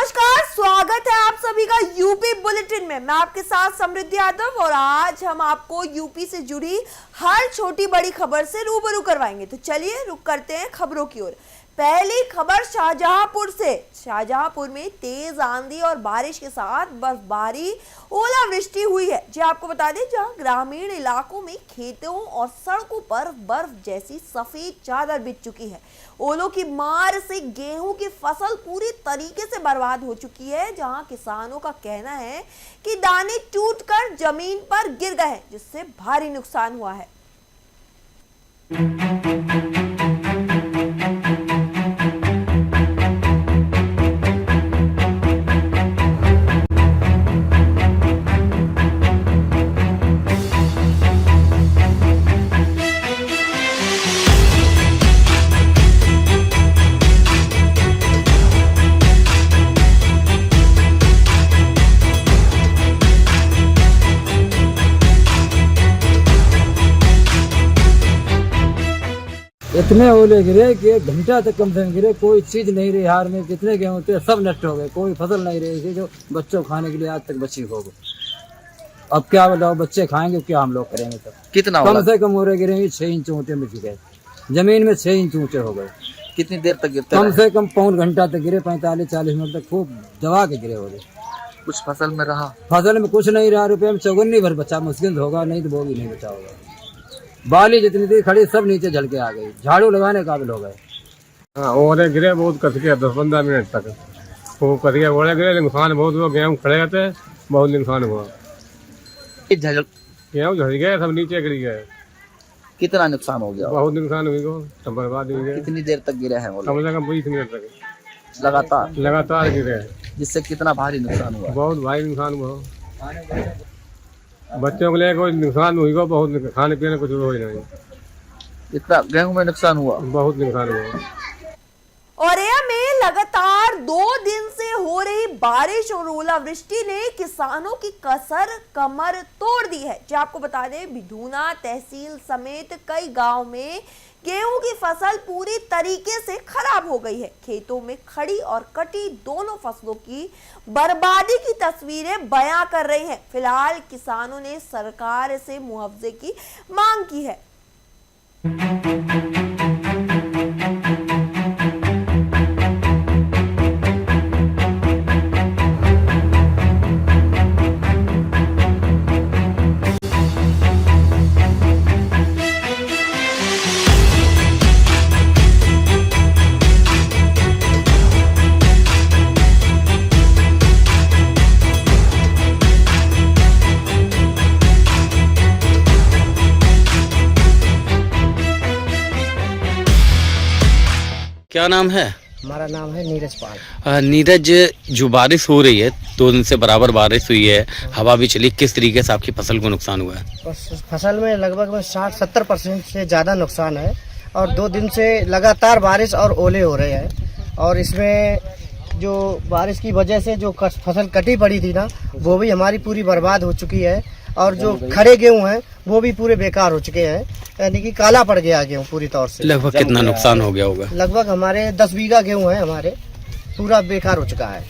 नमस्कार, स्वागत है आप सभी का यूपी बुलेटिन में। मैं आपके साथ समृद्धि यादव और आज हम आपको यूपी से जुड़ी हर छोटी बड़ी खबर से रूबरू करवाएंगे। तो चलिए रुक करते हैं खबरों की ओर। पहली खबर शाहजहांपुर से। शाहजहांपुर में तेज आंधी और बारिश के साथ बर्फबारी, ओलावृष्टि हुई है। जी आपको बता दें, जहां ग्रामीण इलाकों में खेतों और सड़कों पर बर्फ जैसी सफेद चादर बिछ चुकी है। ओलों की मार से गेहूं की फसल पूरी तरीके से बर्बाद हो चुकी है, जहां किसानों का कहना है कि दाने टूटकर जमीन पर गिर गए हैं, जिससे भारी नुकसान हुआ है। इतने ओले गिरे कि 1 घंटा तक कम से कम गिरे, कोई चीज नहीं रही हार में। जितने गेहूं थे सब नष्ट हो गए, कोई फसल नहीं रही थी जो बच्चों खाने के लिए आज तक बची हो गई। अब क्या बताओ, बच्चे खाएंगे क्या, हम लोग करेंगे तब। कितना कम से कम ओले गिरे 6 इंच ऊंचे में गए, जमीन में 6 इंच ऊंचे हो गए। कितनी देर तक गिरते कम से कम पौन घंटा तक गिरे, 45-40 मिनट तक खूब दबा के गिरे ओले। कुछ फसल में रहा? फसल में कुछ नहीं रहा, रुपये में चौगुनी भर बचा, मुश्किल होगा, नहीं तो वो भी नहीं बचा होगा। बाली जितनी थी खड़ी सब नीचे झल के आ गई, झाड़ू लगाने काबिल हो गए। हाँ, ओले गिरे बहुत कस के 10-15 मिनट तक वो कस के ओले गिरे, नुकसान बहुत हुआ। गेहूँ खड़े थे, बहुत नुकसान हुआ। गेहूँ झड़ गए, सब नीचे गिर गए। कितना नुकसान हो गया? बहुत नुकसान हुई गो, सब बर्बाद हो गए। कितनी देर तक गिरे हैं? कम से कम 20 मिनट तक लगातार गिरे, जिससे कितना भारी नुकसान हुआ? बहुत भारी नुकसान हुआ। बच्चों के लिए कोई नुकसान हुई गो, बहुत खाने पीने कुछ हो ही नहीं। इतना गेहूं में नुकसान हुआ? बहुत नुकसान हुआ। औरैया में लगातार 2 दिन से हो रही बारिश और ओलावृष्टि ने किसानों की कमर तोड़ दी है। जो आपको बता दें, बिधूना तहसील समेत कई गांव में गेहूं की फसल पूरी तरीके से खराब हो गई है। खेतों में खड़ी और कटी दोनों फसलों की बर्बादी की तस्वीरें बयां कर रही हैं। फिलहाल किसानों ने सरकार से मुआवजे की मांग की है। क्या नाम है? हमारा नाम है नीरज पाल। नीरज, जो बारिश हो रही है, 2 दिन से बराबर बारिश हुई है, हवा भी चली, किस तरीके से आपकी फसल को नुकसान हुआ है? फसल में लगभग 60-70% से ज़्यादा नुकसान है और 2 दिन से लगातार बारिश और ओले हो रहे हैं। और इसमें जो बारिश की वजह से जो फसल कटी पड़ी थी ना, वो भी हमारी पूरी बर्बाद हो चुकी है। और जो खड़े गेहूँ हैं वो भी पूरे बेकार हो चुके हैं, यानी कि काला पड़ गया गेहूँ पूरी तौर से। लगभग कितना नुकसान हो गया होगा? लगभग हमारे 10 बीघा गेहूँ है, हमारे पूरा बेकार हो चुका है।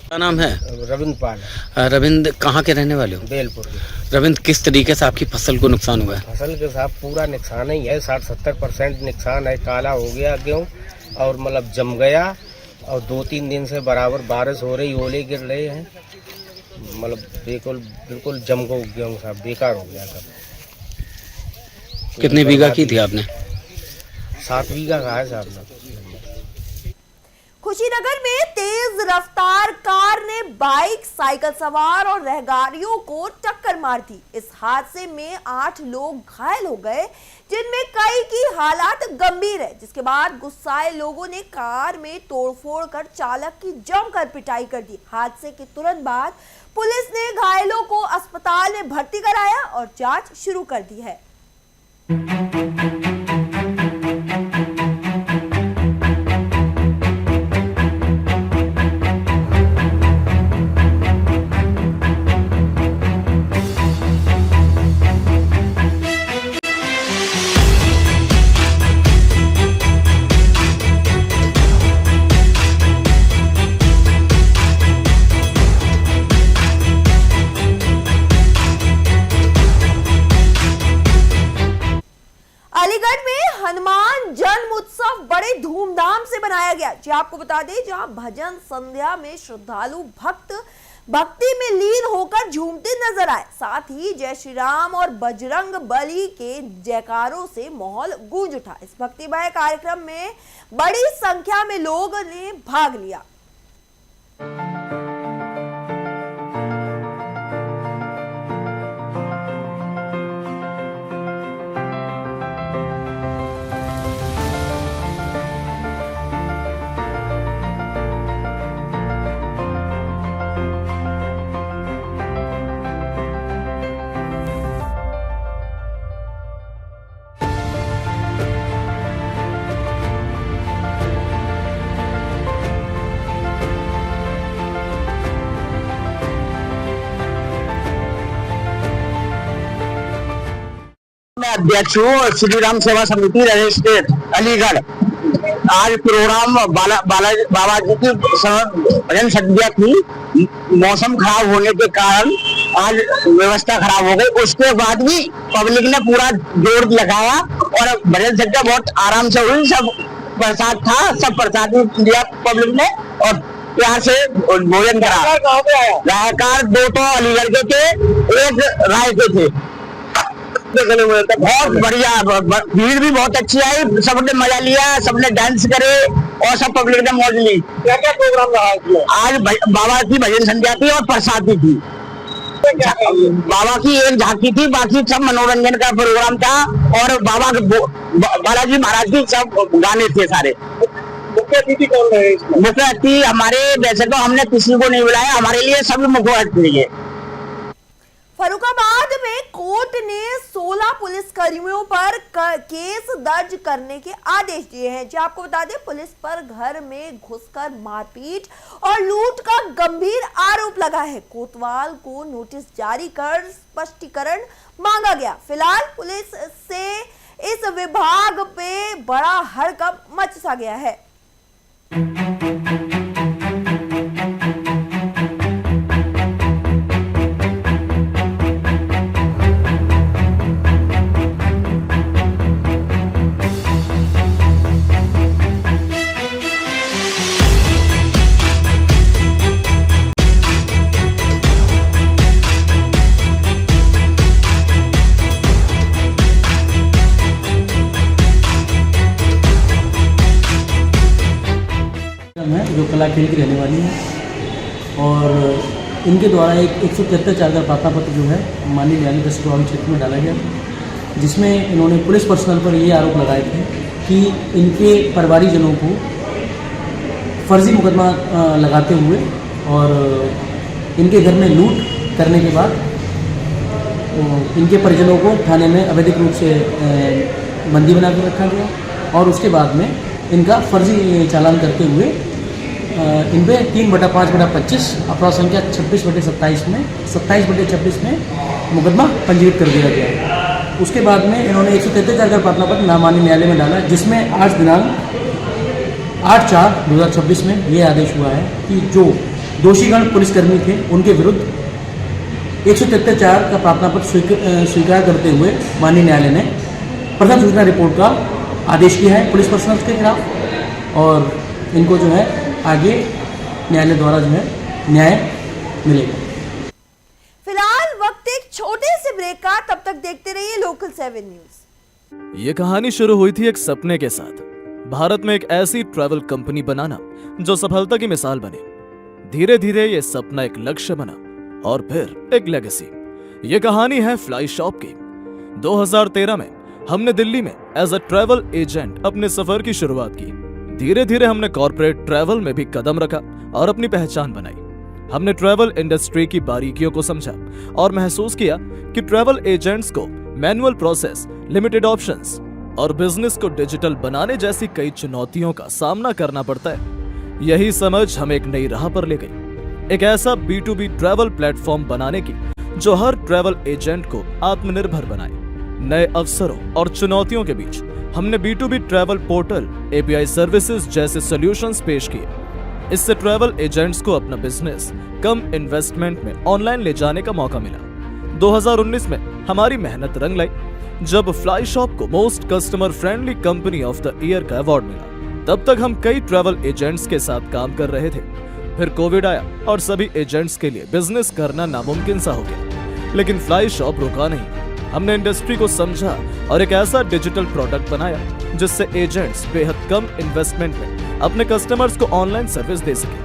क्या नाम है? रविंद्र पाल। रविंद्र, कहाँ के रहने वाले हो? बेलपुर। रविंद्र, किस तरीके से आपकी फसल को नुकसान हुआ है? फसल के साथ पूरा नुकसान ही है, 60-70% नुकसान है। काला हो गया गेहूँ और मतलब जम गया। और 2-3 दिन से बराबर बारिश हो रही, ओले गिर रहे हैं, मतलब बिल्कुल जम गो गेहूँ साहब, बेकार हो गया सब। कितने बीघा की थी आपने? 7 बीघा का है साहब। कुशीनगर में तेज रफ्तार कार ने बाइक, साइकिल सवार और रहगारियों को टक्कर मार दी। इस हादसे में 8 लोग घायल हो गए, जिनमें कई की हालात गंभीर है। जिसके बाद गुस्साए लोगों ने कार में तोड़फोड़ कर चालक की जमकर पिटाई कर दी। हादसे के तुरंत बाद पुलिस ने घायलों को अस्पताल में भर्ती कराया और जांच शुरू कर दी है। हनुमान जन्म उत्सव बड़े धूमधाम से मनाया गया। जी आपको बता दें, जहां भजन संध्या में श्रद्धालु भक्ति में लीन होकर झूमते नजर आए। साथ ही जय श्री राम और बजरंग बली के जयकारों से माहौल गूंज उठा। इस भक्तिमय कार्यक्रम में बड़ी संख्या में लोगों ने भाग लिया। अध्यक्ष हूँ श्री राम सेवा समिति रजिस्ट्रेट अलीगढ़। आज प्रोग्राम बाबा जी की भजन संध्या थी। मौसम खराब होने के कारण आज व्यवस्था खराब हो गई। उसके बाद भी पब्लिक ने पूरा जोर लगाया और भजन संध्या बहुत आराम से हुई। सब प्रसाद था, सब प्रसाद लिया पब्लिक ने और प्यार से भोजन करा। गायकार 2 तो अलीगढ़ के थे, 1 राय के थे। बहुत बढ़िया, भीड़ भी बहुत अच्छी आई। सबने मजा लिया, सबने डांस करे और सब पब्लिक ने मौज ली। क्या क्या प्रोग्राम रहा आज? बाबा की भजन संध्या थी और प्रसादी थी। बाबा की एक झांकी थी, बाकी सब मनोरंजन का प्रोग्राम था और बालाजी महाराज की सब गाने थे सारे। मुख्य अतिथि कौन रहे? मुख्य अतिथि हमारे, वैसे तो हमने किसी को नहीं बुलाया, हमारे लिए सभी मुख्य अतिथि है। फर्रुखाबाद में कोर्ट ने 16 पुलिस कर्मियों पर केस दर्ज करने के आदेश दिए हैं। जी आपको बता दें, पुलिस पर घर में घुसकर मारपीट और लूट का गंभीर आरोप लगा है। कोतवाल को नोटिस जारी कर स्पष्टीकरण मांगा गया। फिलहाल पुलिस से इस विभाग पे बड़ा हड़कंप मच सा गया है। जो कलाखेल की रहने वाली है और इनके द्वारा एक 173 का प्रार्थना पत्र जो है माननीय न्यायालय दस क्षेत्र में डाला गया, जिसमें इन्होंने पुलिस पर्सनल पर ये आरोप लगाए थे कि इनके परिवारीजनों को फर्जी मुकदमा लगाते हुए और इनके घर में लूट करने के बाद इनके परिजनों को थाने में अवैधिक रूप से बंदी बना कर रखा गया और उसके बाद में इनका फर्जी चालान करते हुए इन पर 3/5/25 अपराध संख्या 26/27 में 27/26 में मुकदमा पंजीकृत कर दिया गया। उसके बाद में इन्होंने 173 का प्रार्थना पत्र नामान्य न्यायालय में डाला, जिसमें आज दिनांक 8/4/2026 में ये आदेश हुआ है कि जो दोषीगण पुलिसकर्मी थे उनके विरुद्ध 173 का प्रार्थना पत्र स्वीकार करते हुए माननीय न्यायालय ने प्रथम सूचना रिपोर्ट का आदेश किया है पुलिस पर्सनल के खिलाफ और इनको जो है आगे न्यायालय द्वारा जो है न्याय मिलेगा। फिलहाल वक्त एक छोटे से ब्रेक का, तब तक देखते रहिए लोकल 7 न्यूज। ये कहानी शुरू हुई थी एक सपने के साथ। भारत में एक ऐसी ट्रैवल कंपनी बनाना जो सफलता की मिसाल बने। धीरे धीरे ये सपना एक लक्ष्य बना और फिर एक लेगेसी। ये कहानी है फ्लाई शॉप की। 2013 में हमने दिल्ली में एज अ ट्रैवल एजेंट अपने सफर की शुरुआत की। धीरे धीरे हमने कॉर्पोरेट ट्रैवल में भी कदम रखा और अपनी पहचान बनाई। हमने ट्रैवल इंडस्ट्री की बारीकियों को समझा और महसूस किया कि ट्रैवल एजेंट्स को मैनुअल प्रोसेस, लिमिटेड ऑप्शंस और बिजनेस को डिजिटल बनाने जैसी कई चुनौतियों का सामना करना पड़ता है। यही समझ हमें एक नई राह पर ले गई, एक ऐसा B2B ट्रैवल प्लेटफॉर्म बनाने की जो हर ट्रैवल एजेंट को आत्मनिर्भर बनाए। नए अवसरों और चुनौतियों के बीच हमने B2B travel portal, API services जैसे सॉल्यूशंस पेश किए। इससे ट्रैवल एजेंट्स को अपना बिजनेस कम इन्वेस्टमेंट में ऑनलाइन ले जाने का मौका मिला। 2019 में हमारी मेहनत रंग लाई। जब फ्लाई शॉप को most customer friendly company of the year का अवार्ड मिला। तब तक हम कई ट्रैवल एजेंट्स के साथ काम कर रहे थे। फिर कोविड आया और सभी एजेंट्स के लिए बिजनेस करना नामुमकिन सा हो गया, लेकिन फ्लाई शॉप रुका नहीं। हमने इंडस्ट्री को समझा और एक ऐसा डिजिटल प्रोडक्ट बनाया जिससे एजेंट्स बेहद कम इन्वेस्टमेंट में अपने कस्टमर्स को ऑनलाइन सर्विस दे सके।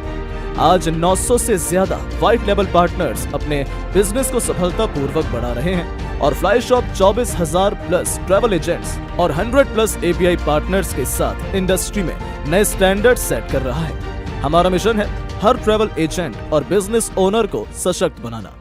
आज 900 से ज्यादा व्हाइट लेवल पार्टनर्स अपने बिजनेस को सफलतापूर्वक बढ़ा रहे हैं और fly shop 24,000 plus travel agents और 100 प्लस API पार्टनर्स के साथ इंडस्ट्री में नए स्टैंडर्ड सेट कर रहा है। हमारा मिशन है हर ट्रैवल एजेंट और बिजनेस ओनर को सशक्त बनाना।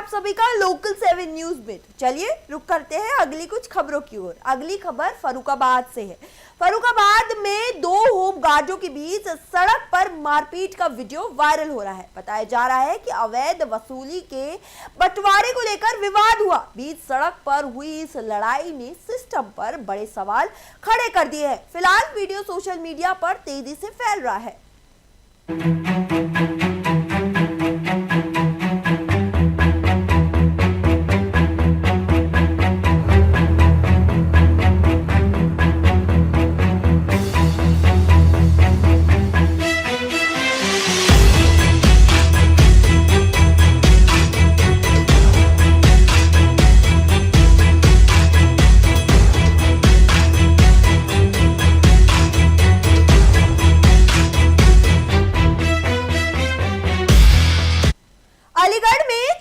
सभी का लोकल 7 न्यूज में। तो चलिए रुक करते हैं अगली कुछ खबरों की ओर। अगली खबर फर्रुखाबाद से है। फर्रुखाबाद में 2 होमगार्डों के बीच सड़क पर मारपीट का वीडियो वायरल हो रहा है। बताया जा रहा है कि अवैध वसूली के बंटवारे को लेकर विवाद हुआ। बीच सड़क पर हुई इस लड़ाई ने सिस्टम पर बड़े सवाल खड़े कर दिए हैं। फिलहाल वीडियो सोशल मीडिया पर तेजी से फैल रहा है।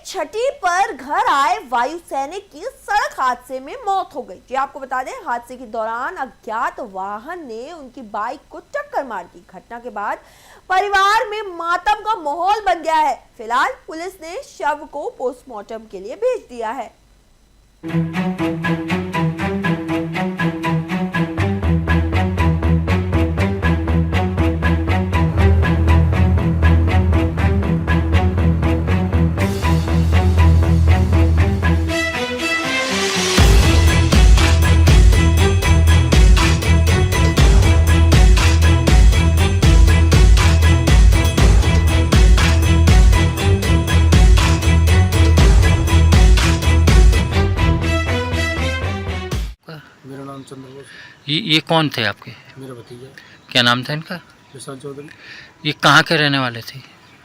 छठी पर घर आए वायु सैनिक की सड़क हादसे में मौत हो गई। जी आपको बता दें, हादसे के दौरान अज्ञात वाहन ने उनकी बाइक को टक्कर मार दी। घटना के बाद परिवार में मातम का माहौल बन गया है। फिलहाल पुलिस ने शव को पोस्टमार्टम के लिए भेज दिया है। ये कौन थे आपके? मेरा भतीजा। क्या नाम था इनका? विशाल चौधरी। ये कहाँ के रहने वाले थे?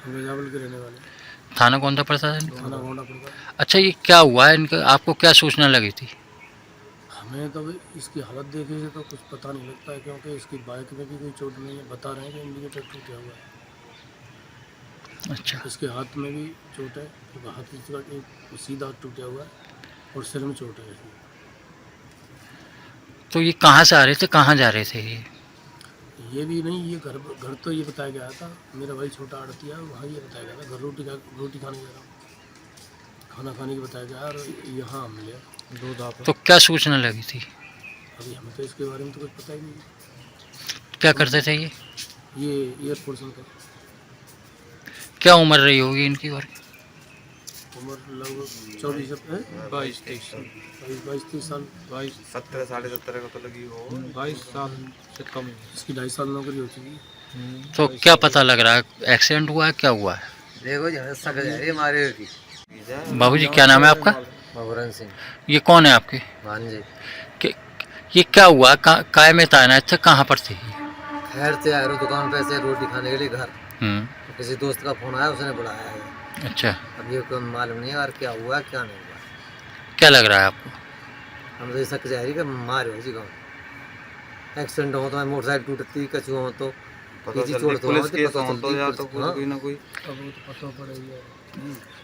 मिर्जापुर के रहने वाले। थाना कौन सा पड़ता था? थाना गोंडा पड़ता। अच्छा, ये क्या हुआ है इनका? आपको क्या सूचना लगी थी? हमें तो इसकी हालत देखी से तो कुछ पता नहीं लगता है, क्योंकि इसकी बाइक में भी कोई चोट नहीं है। बता रहे हैं कि इंडिकेटर टूटा हुआ है। अच्छा, इसके हाथ में भी चोट है, हाथ इसका सीधा टूटा हुआ है और सिर में चोट है। तो ये कहाँ से आ रहे थे, कहाँ जा रहे थे ये भी नहीं, ये घर तो ये बताया गया था, मेरा भाई छोटा आड़तिया वहाँ ये बताया गया था, घर रोटी खाने गया था, खाना खाने की बताया गया और यहाँ हम मिले दो दाप। तो क्या सूचना लगी थी? अभी हमें तो इसके बारे में तो कुछ पता ही नहीं। क्या करते थे ये? एयरफोर्स में था। क्या उम्र रही होगी इनकी? और उम्र लगभग 22-23 साल। 17-17.5 का तो लगी हो। 22 साल से कम। इसकी 2.5 साल नौकरी होती थी। तो क्या पता लग रहा है, एक्सीडेंट हुआ है, क्या हुआ है? देखो जी हमारे बाबूजी क्या नाम है आपका? भगवान सिंह ये कौन है आपके? भांजे। ये क्या हुआ, काय में तैनात थे, कहाँ पर थे? खैर से आए दुकान पे से रोटी खाने के लिए घर। किसी दोस्त का फोन आया, उसने बुलाया है। अच्छा, अब ये कोई मालूम नहीं यार क्या हुआ क्या नहीं हुआ। क्या लग रहा है आपको? हम तो ऐसा कह रही कि मार हो जी गाँव एक्सीडेंट हो तो मोटरसाइकिल टूटती कछु हो तो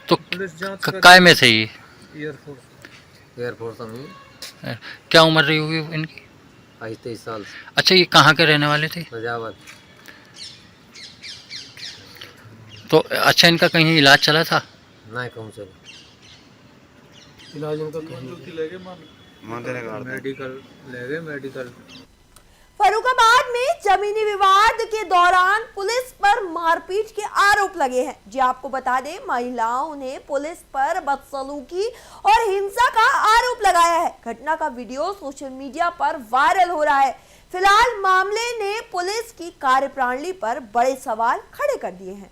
तो काय में थे ये? एयरफोर्स में। क्या उम्र रही होगी इनकी? 22-23 साल। अच्छा, ये कहाँ के रहने वाले थे? रजावत। तो अच्छा, इनका कहीं इलाज चला था? नहीं कहूँ चलो इलाज उनका मेडिकल। फर्रुखाबाद में जमीनी विवाद के दौरान पुलिस पर मारपीट के आरोप लगे हैं। जी आपको बता दें, महिलाओं ने पुलिस पर बदसलूकी और हिंसा का आरोप लगाया है। घटना का वीडियो सोशल मीडिया पर वायरल हो रहा है। फिलहाल मामले ने पुलिस की कार्यप्रणाली पर बड़े सवाल खड़े कर दिए हैं।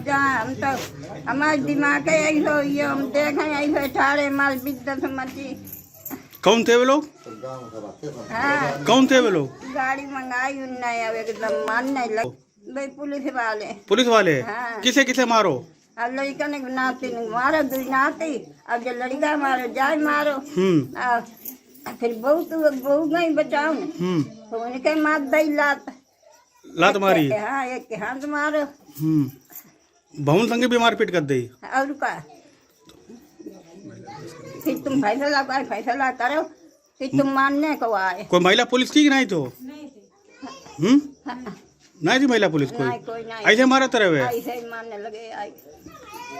हम तो हमारे दिमाग यही हो, ये हम देखें यही हो ठाड़े माल बिद्दत मची। कौन थे वो लोग? हाँ, कौन थे वो लोग? गाड़ी मंगाई उन्हें, अब एकदम मानने लग भाई पुलिस वाले। हाँ। किसे किसे मारो? अब लड़का ने नाती मारो, दू नाती, अब जो लड़का मारो जाए मारो। फिर बहू गई बचाओ न, तो उनके मार दई लात मारी। हाँ, एक के हाथ मारो। बहुन संगे भी मारपीट कर दी। और का फिर तुम फैसला करो, फिर तुम मानने को आए। कोई महिला पुलिस थी कि नहीं? तो नहीं थी महिला पुलिस कोई नहीं। ऐसे मारा तरह ऐसे ही मानने लगे आए।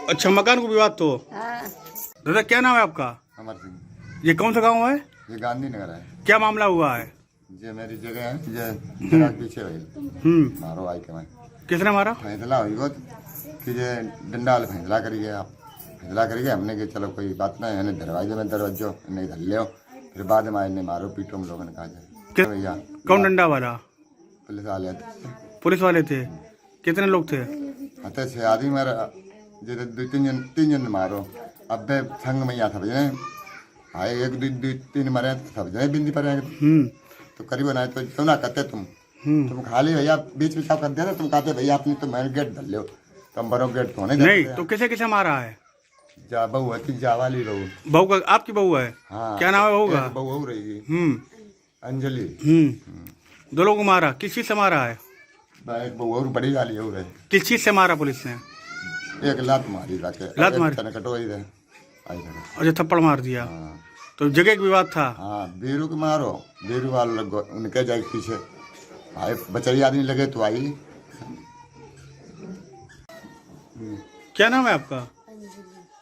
अच्छा, मकान को विवाद तो। हाँ। दादा क्या नाम है आपका? अमर सिंह। ये कौन सा गाँव है? ये गांधीनगर है। क्या मामला हुआ है? ये मेरी जगह है, ये जगह पीछे हुई मारो आई के मैं। किसने मारा? फैसला हुई वो कि ये डंडा वाले फैसला करिए, आप फैसला करिए। हमने कि चलो कोई बात नहीं है, दरवाजे में दरवाजो नहीं धर लियो। फिर बाद में आए मारो पीटो, हम लोगों ने कहा भैया। कौन डंडा वाला? पुलिस वाले थे। कितने लोग थे? हते 6 आदमी मारा, जो 2-3 जन मारो। अब संग में यहाँ था भैया आए, 1-2-3 मरे सब जने बिंदी पर। तो करीबन आए तो क्यों ना कहते तुम खाली भैया बीच में कर दिया, तुम कहते भैया आपने तो मैंने गेट धर लो, तुम बरो गेट तो नहीं। तो किसे किसे मारा है? जा बहू है, जा वाली बहू। बहू का आपकी बहू है? हाँ। क्या नाम है बहू का? बहू रहेगी अंजलि। 2 लोगों को मारा। किस चीज से मारा है? एक बहू और बड़ी वाली हो रही। किस चीज से मारा पुलिस ने? एक लात मारी जाके। लात मारी? कटोई दे। अच्छा, थप्पड़ मार दिया। तो जगह का विवाद था। हाँ, बीरू के मारो, बीरू वाले उनके जाए पीछे आए, बचरी आदमी लगे तो आई। क्या नाम है आपका?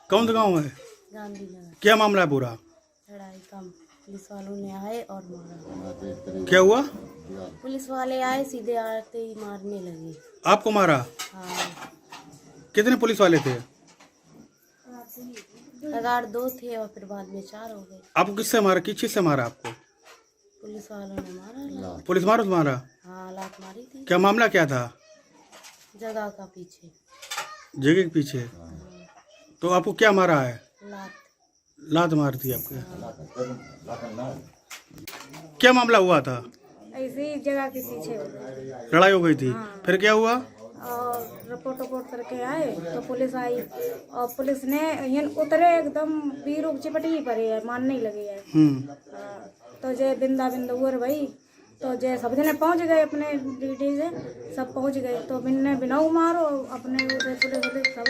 कौन सा गाँव है? गांधीनगर। क्या मामला है पूरा? लड़ाई कम, पुलिस वालों ने आए और मारा। क्या हुआ? पुलिस वाले आए, सीधे आते ही मारने लगे। आपको मारा? हाँ। कितने पुलिस वाले थे? लगाड़ 2 थे और फिर बाद में 4 हो गए। आपको किससे मारा? किस चीज से मारा आपको? पुलिस वालों ने मारा। पुलिस मारो तो मारा? हाँ, लात मारी थी। क्या मामला क्या था? जगह का पीछे। जगह के पीछे? तो आपको क्या मारा है? लात। लात मार दी आपके? क्या मामला हुआ था? ऐसी जगह के पीछे हो गए। लड़ाई हो गई थी? फिर क्या हुआ? और रिपोर्ट करके आए तो पुलिस आई और पुलिस ने उतरे एकदम बीरू चिपटी पड़े है, मान नहीं लगी है। तो जे बिंदा हुआ भाई, तो जे सब जने पहुंच गए अपने ड्यूटी से, सब पहुंच गए तो बिन्ने बिनाऊ मारो अपने पुलिस सब।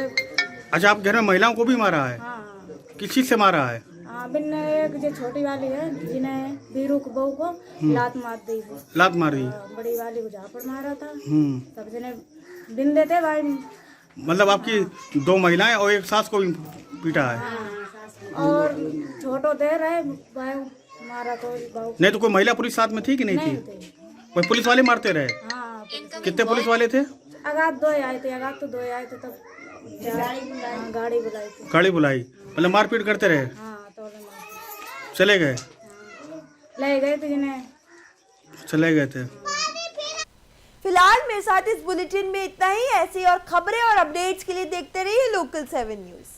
अच्छा, आप घर में महिलाओं को भी मारा है? हाँ। किस चीज से मारा है? हाँ, बिन्ने एक जो छोटी वाली है जिन्हें बीरू को बहू को लात मार दी थी। लात मारी? बड़ी वाली को झापड़ मारा था। सब जने बिंदे थे भाई। मतलब आपकी 2 महिलाएं और एक सास को भी पीटा है? हाँ, और छोटो दे रहे भाई मारा तो बहू। नहीं तो कोई महिला पुलिस साथ में थी कि नहीं थी? कोई पुलिस वाले मारते रहे? हाँ, कितने पुलिस वाले थे? आगात 2 आए थे तब गाड़ी बुलाई थी। गाड़ी बुलाई, मतलब मारपीट करते रहे? हाँ, तो चले गए? ले गए थे जिन्हें। चले गए थे। फिलहाल मेरे साथ इस बुलेटिन में इतना ही। ऐसी और खबरें और अपडेट्स के लिए देखते रहिए लोकल 7 न्यूज़।